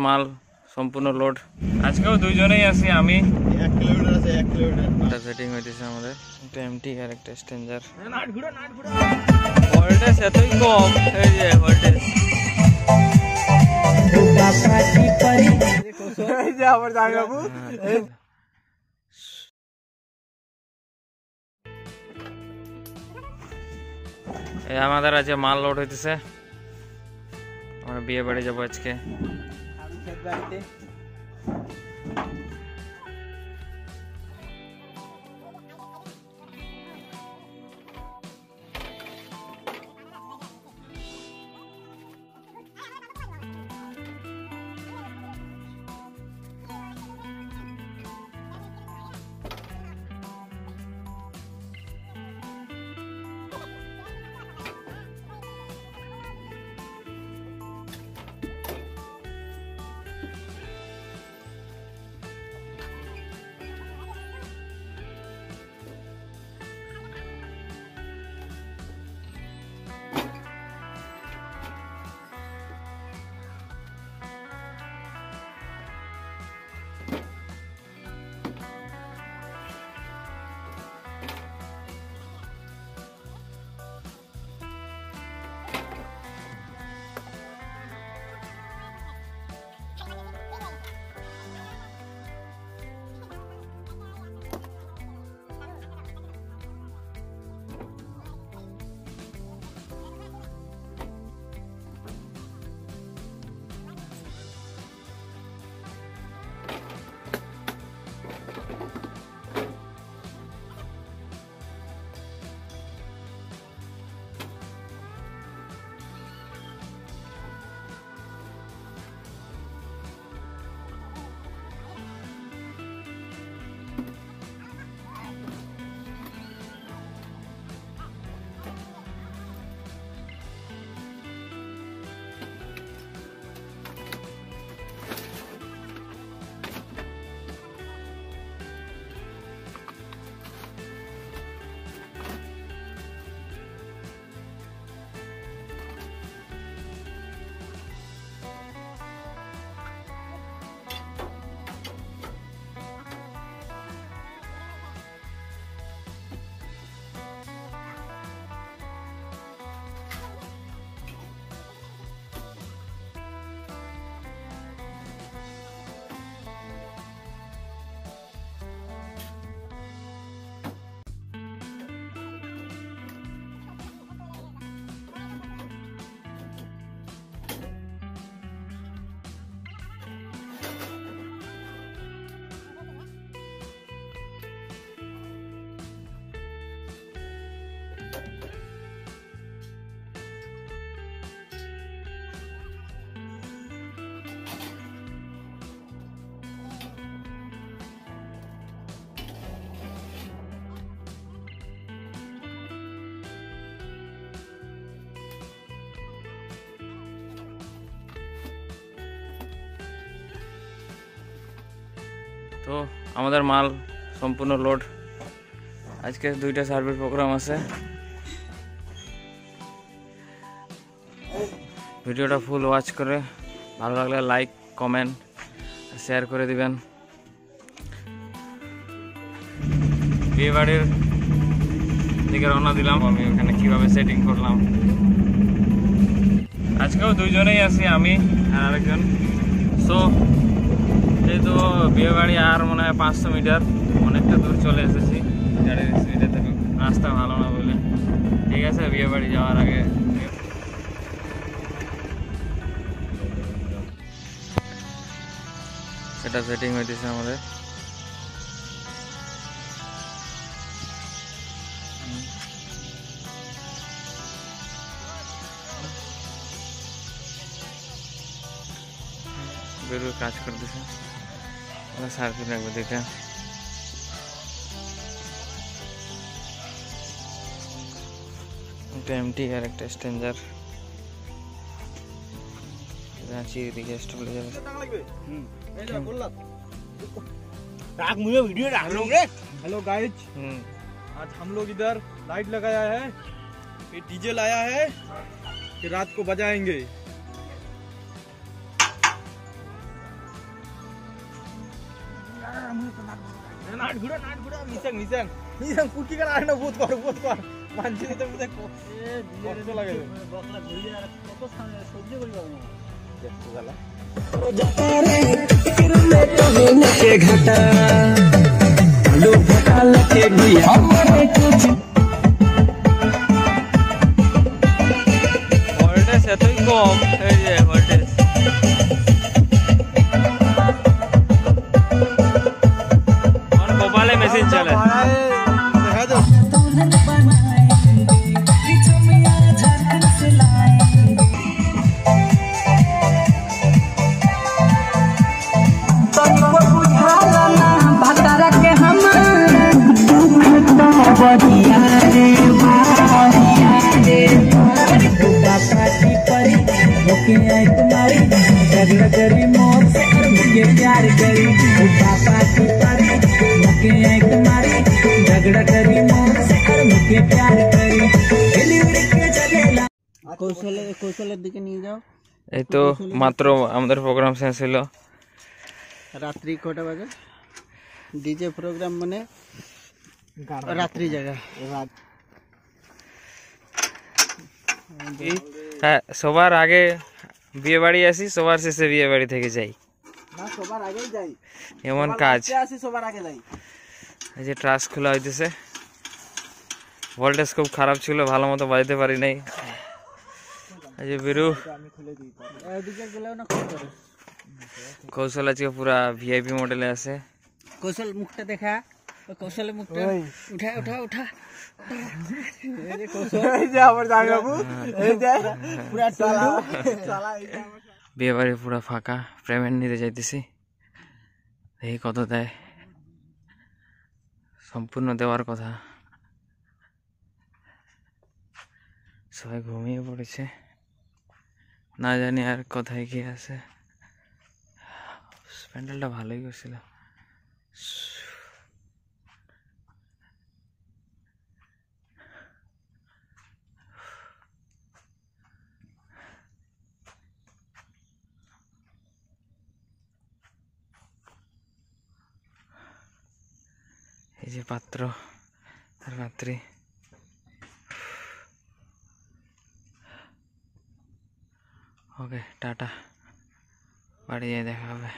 মাল সম্পূর্ণ লোড। আজকেও দুইজনেই আছি, আমি 1 কিলোমিটার আছে, 1 কিলোমিটার এটা সেটিং হইতেছে আমাদের। একটা এমটি আর একটা স্ট্রেঞ্জার। ভোল্টেজ এতই কম, এই যে ভোল্টেজ এই যে আবার যাই বাবু। এই আমাদের আজকে মাল লোড হইতেছে, আমরা বিয়ে বাড়ি যাবো আজকে। তো আমাদের মাল সম্পূর্ণ লোড। আজকে 2টা সার্ভিস প্রোগ্রাম আছে। ভিডিওটা ফুল ওয়াচ করে ভালো লাগলে লাইক, কমেন্ট, শেয়ার করে দিবেন। বিয়ে বাড়ির দিকে রওনা দিলাম, আমি ওখানে কিভাবে সেটিং করলাম। আজকেও দুইজনেই আছি, আমি আর আরেকজন। সো যেহেতু বিয়ে বাড়ি আর মনে হয় 500 মিটার, অনেকটা দূর চলে এসেছি। গাড়ির স্পিডে থেকে রাস্তা ভালো না বলে, ঠিক আছে বিয়ে বাড়ি যাওয়ার আগে সেটা সেটিং হইতেছে আমাদের। বেরোয় কাজ করতেছে, সার্ভিস লাগবে দুইটা। একটা এমটি আর একটা স্ট্রেঞ্জার। এদিকে স্টপ ले যাবে। हेलो गाइज, आज हम लोग इधर लाइट लगाया है, ये डीजे लाया है कि रात को बजाएंगे। নাট ঘুরা মিশাং পুটকি কার আর না বহুত কর মানছি তো বুঝে কষ্ট লাগে বকলা ঘুরিয়ে আর কত সহ্য করি বাবা দেখো গালা के घटा लो घटा लगे भी हमारे कुछ ভোল্টেজ এতই কম এই যে ভোল্টেজ और मोबाइल মেশিন চলে দেখা দাও करी मोर से मुझे प्यार करी पापा की परी तुम्हारी झगड़ा करी मोर से मुझे प्यार करी डिलीवरी के चलेला কৌশলের দিকে নিয়ে যাও এই তো মাত্র আমাদের প্রোগ্রাম শেষ হলো রাত্রি কটা বাজে ডিজে প্রোগ্রাম মানে রাত্রি জায়গা হ্যাঁ সবার আগে বিয়ে বাড়ি আসি সবার শেষে বিয়ে বাড়ি থেকে যাই না সবার আগেই যাই এমন কাজ আসি সবার আগে যাই এই যে ট্রাস খোলা হইতেছে ভোল্টেজ খুব খারাপ ছিল ভালো মতো বাজাতে পারি নাই এই যে বিরু আমি খুলে দিই এদিকে গেলেও না খুলে করে কৌশল আজকে পুরা ভিআইপি মডেলে আছে কৌশল মুখটা দেখা কৌশলের মুখটা উঠা এই যে কৌশল এই যে আমার জামাই বাবু এই যে পুরা চালা বিয়ে বাড়ি পুরা ফাঁকা পেমেন্ট নিতে যাইতেছি দেখি কত দেয় সম্পূর্ণ দেওয়ার কথা সবাই ঘুমিয়ে পড়েছে না জানি আর কোথায় কি আছে প্যান্ডেলটা ভালোই করছিল এই যে পাত্র আর পাত্রী ওকে টাটা বাড়ি যেয়ে দেখা হবে।